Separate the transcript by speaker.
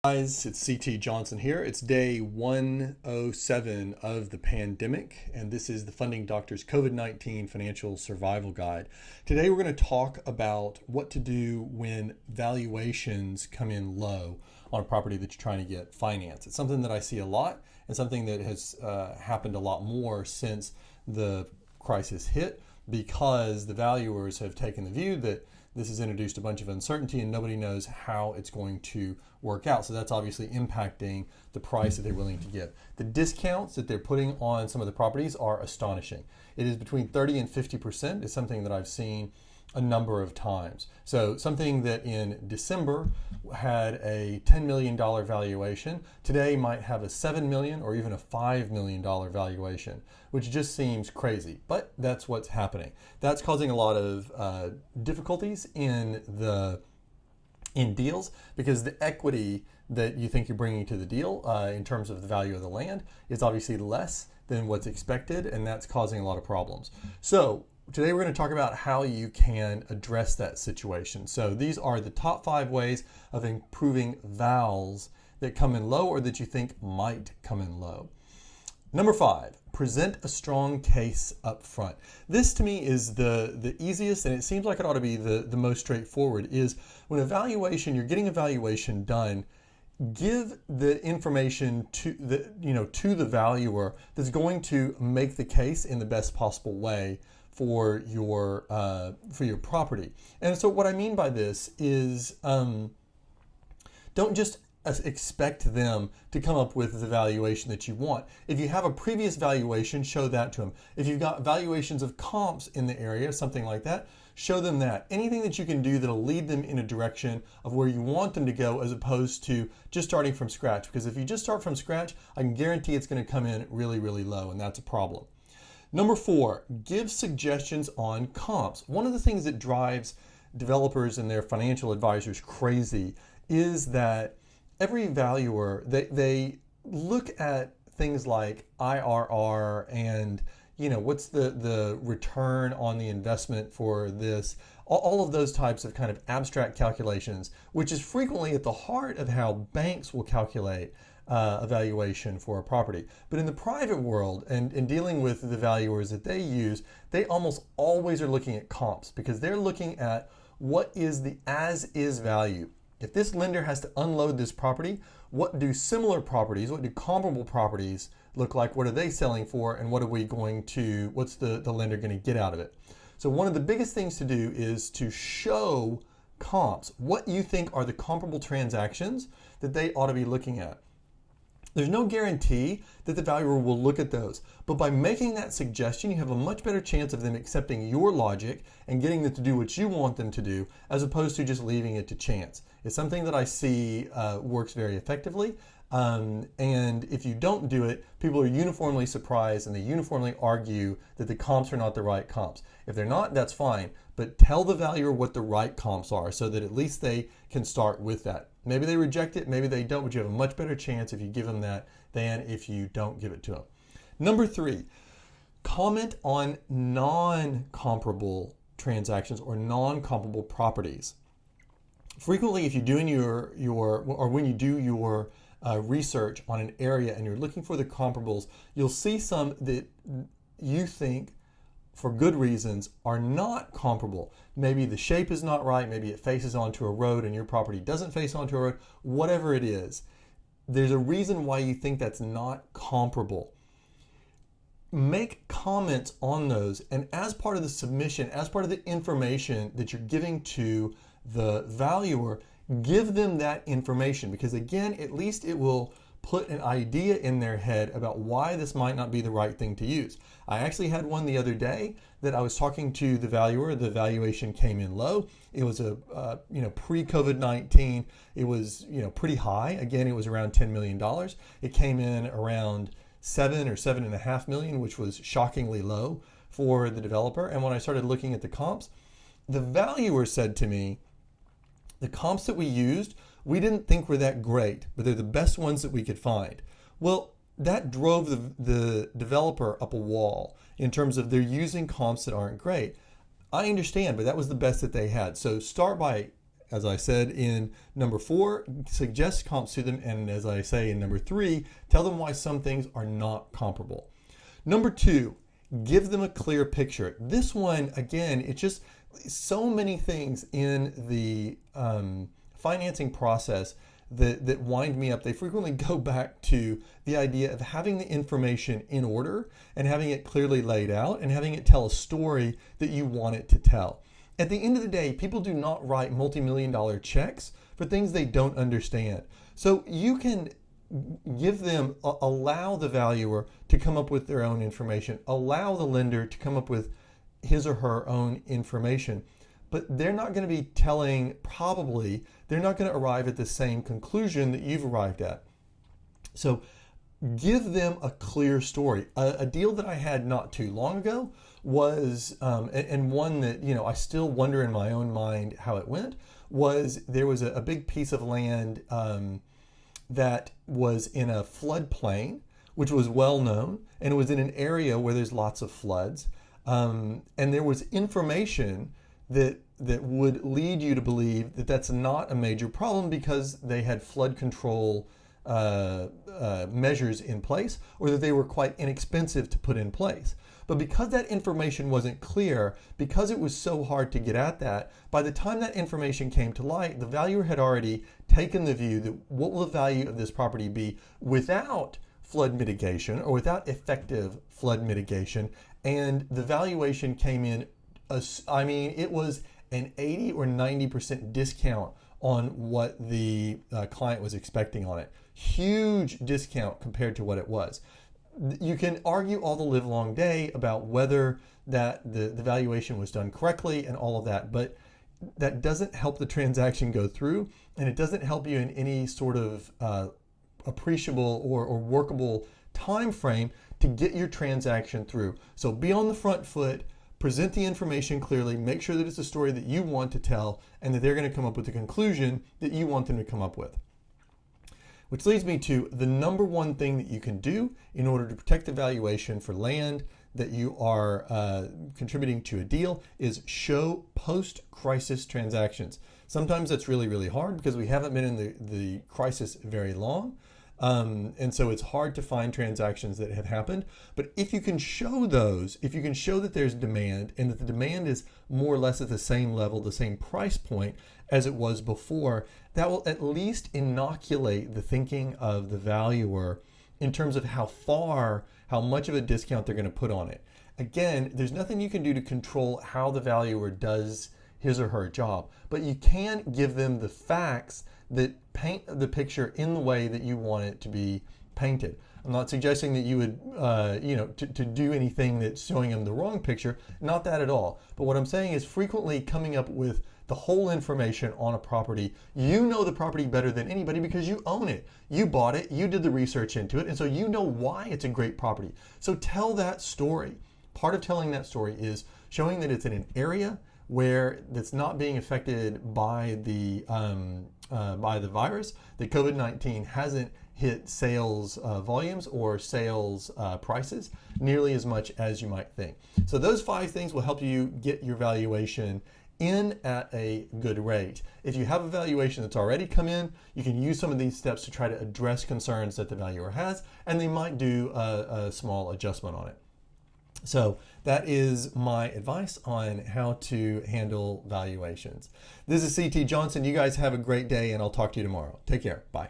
Speaker 1: Guys, it's CT Johnson here. It's day 107 of the pandemic, and this is the Funding Doctor's COVID-19 Financial Survival Guide. Today we're going to talk about what to do when valuations come in low on a property that you're trying to get financed. It's something that I see a lot and something that has happened a lot more since the crisis hit, because the valuers have taken the view that this has introduced a bunch of uncertainty and nobody knows how it's going to work out. So that's obviously impacting the price that they're willing to give. The discounts that they're putting on some of the properties are astonishing. It is between 30 and 50% is something that I've seen a number of times. So something that in December had a $10 million valuation, today might have a $7 million or even a $5 million valuation, which just seems crazy, but that's what's happening. That's causing a lot of difficulties in deals, because the equity that you think you're bringing to the deal in terms of the value of the land is obviously less than what's expected, and that's causing a lot of problems. So today we're going to talk about how you can address that situation. So these are the top 5 ways of improving vals that come in low or that you think might come in low. Number 5, present a strong case up front. This to me is the easiest, and it seems like it ought to be the most straightforward. Is when you're getting a valuation done, give the information to the valuer that's going to make the case in the best possible way for your property. And so what I mean by this is don't just expect them to come up with the valuation that you want. If you have a previous valuation, show that to them. If you've got valuations of comps in the area, something like that, show them that. Anything that you can do that'll lead them in a direction of where you want them to go, as opposed to just starting from scratch. Because if you just start from scratch, I can guarantee it's going to come in really, really low, and that's a problem. Number 4, give suggestions on comps. One of the things that drives developers and their financial advisors crazy is that every valuer, they look at things like IRR and what's the return on the investment for this, all of those types of kind of abstract calculations, which is frequently at the heart of how banks will calculate a valuation for a property. But in the private world, and in dealing with the valuers that they use, they almost always are looking at comps, because they're looking at what is the as-is value. If this lender has to unload this property, what do comparable properties look like? What are they selling for? And what's the lender going to get out of it? So one of the biggest things to do is to show comps, what you think are the comparable transactions that they ought to be looking at. There's no guarantee that the valuer will look at those, but by making that suggestion, you have a much better chance of them accepting your logic and getting them to do what you want them to do, as opposed to just leaving it to chance. It's something that I see works very effectively, and if you don't do it, people are uniformly surprised and they uniformly argue that the comps are not the right comps. If they're not, that's fine, but tell the valuer what the right comps are so that at least they can start with that. Maybe they reject it, maybe they don't, but you have a much better chance if you give them that than if you don't give it to them. Number 3, comment on non-comparable transactions or non-comparable properties. Frequently, if you're doing when you do your research on an area and you're looking for the comparables, you'll see some that you think, for good reasons, are not comparable. Maybe the shape is not right, maybe it faces onto a road and your property doesn't face onto a road, whatever it is. There's a reason why you think that's not comparable. Make comments on those, and as part of the submission, as part of the information that you're giving to the valuer, give them that information, because again, at least it will put an idea in their head about why this might not be the right thing to use. I actually had one the other day that I was talking to the valuer. The valuation came in low. It was a pre-COVID-19. It was pretty high. Again, it was around $10 million. It came in around $7 or $7.5 million, which was shockingly low for the developer. And when I started looking at the comps, the valuer said to me, the comps that we used, we didn't think were that great, but they're the best ones that we could find. Well, that drove the developer up a wall in terms of they're using comps that aren't great. I understand, but that was the best that they had. So start by As I said in number 4, suggest comps to them. And as I say in number 3, tell them why some things are not comparable. Number 2, give them a clear picture. This one, again, it's just so many things in the financing process that wind me up. They frequently go back to the idea of having the information in order and having it clearly laid out and having it tell a story that you want it to tell. At the end of the day, people do not write multi-million-dollar checks for things they don't understand. So you can give them, allow the valuer to come up with their own information, allow the lender to come up with his or her own information. But they're not going to be telling, probably, they're not going to arrive at the same conclusion that you've arrived at. So give them a clear story. A deal that I had not too long ago was, and one that, I still wonder in my own mind how it went, was there was a big piece of land that was in a floodplain, which was well known, and it was in an area where there's lots of floods. And there was information that would lead you to believe that that's not a major problem because they had flood control measures in place, or that they were quite inexpensive to put in place. But because that information wasn't clear, because it was so hard to get at that, by the time that information came to light, the valuer had already taken the view that what will the value of this property be without flood mitigation or without effective flood mitigation, and the valuation came in, it was an 80 or 90% discount on what the client was expecting on it. Huge discount compared to what it was. You can argue all the live long day about whether that the valuation was done correctly and all of that, but that doesn't help the transaction go through, and it doesn't help you in any sort of appreciable or workable time frame to get your transaction through. So be on the front foot, present the information clearly, make sure that it's a story that you want to tell, and that they're going to come up with the conclusion that you want them to come up with. Which leads me to the number one thing that you can do in order to protect the valuation for land that you are contributing to a deal is show post-crisis transactions. Sometimes that's really, really hard because we haven't been in the crisis very long. And so it's hard to find transactions that have happened. But if you can show those, if you can show that there's demand and that the demand is more or less at the same level, the same price point as it was before, that will at least inoculate the thinking of the valuer in terms of how much of a discount they're going to put on it. Again, there's nothing you can do to control how the valuer does his or her job, but you can give them the facts that paint the picture in the way that you want it to be painted. I'm not suggesting that you would, to do anything that's showing them the wrong picture, not that at all. But what I'm saying is frequently coming up with the whole information on a property. You know the property better than anybody because you own it. You bought it, you did the research into it, and so you know why it's a great property. So tell that story. Part of telling that story is showing that it's in an area where that's not being affected by the virus, that COVID-19 hasn't hit sales volumes or sales prices nearly as much as you might think. So those 5 things will help you get your valuation in at a good rate. If you have a valuation that's already come in, you can use some of these steps to try to address concerns that the valuer has, and they might do a small adjustment on it. So that is my advice on how to handle valuations. This is CT Johnson. You guys have a great day, and I'll talk to you tomorrow. Take care. Bye.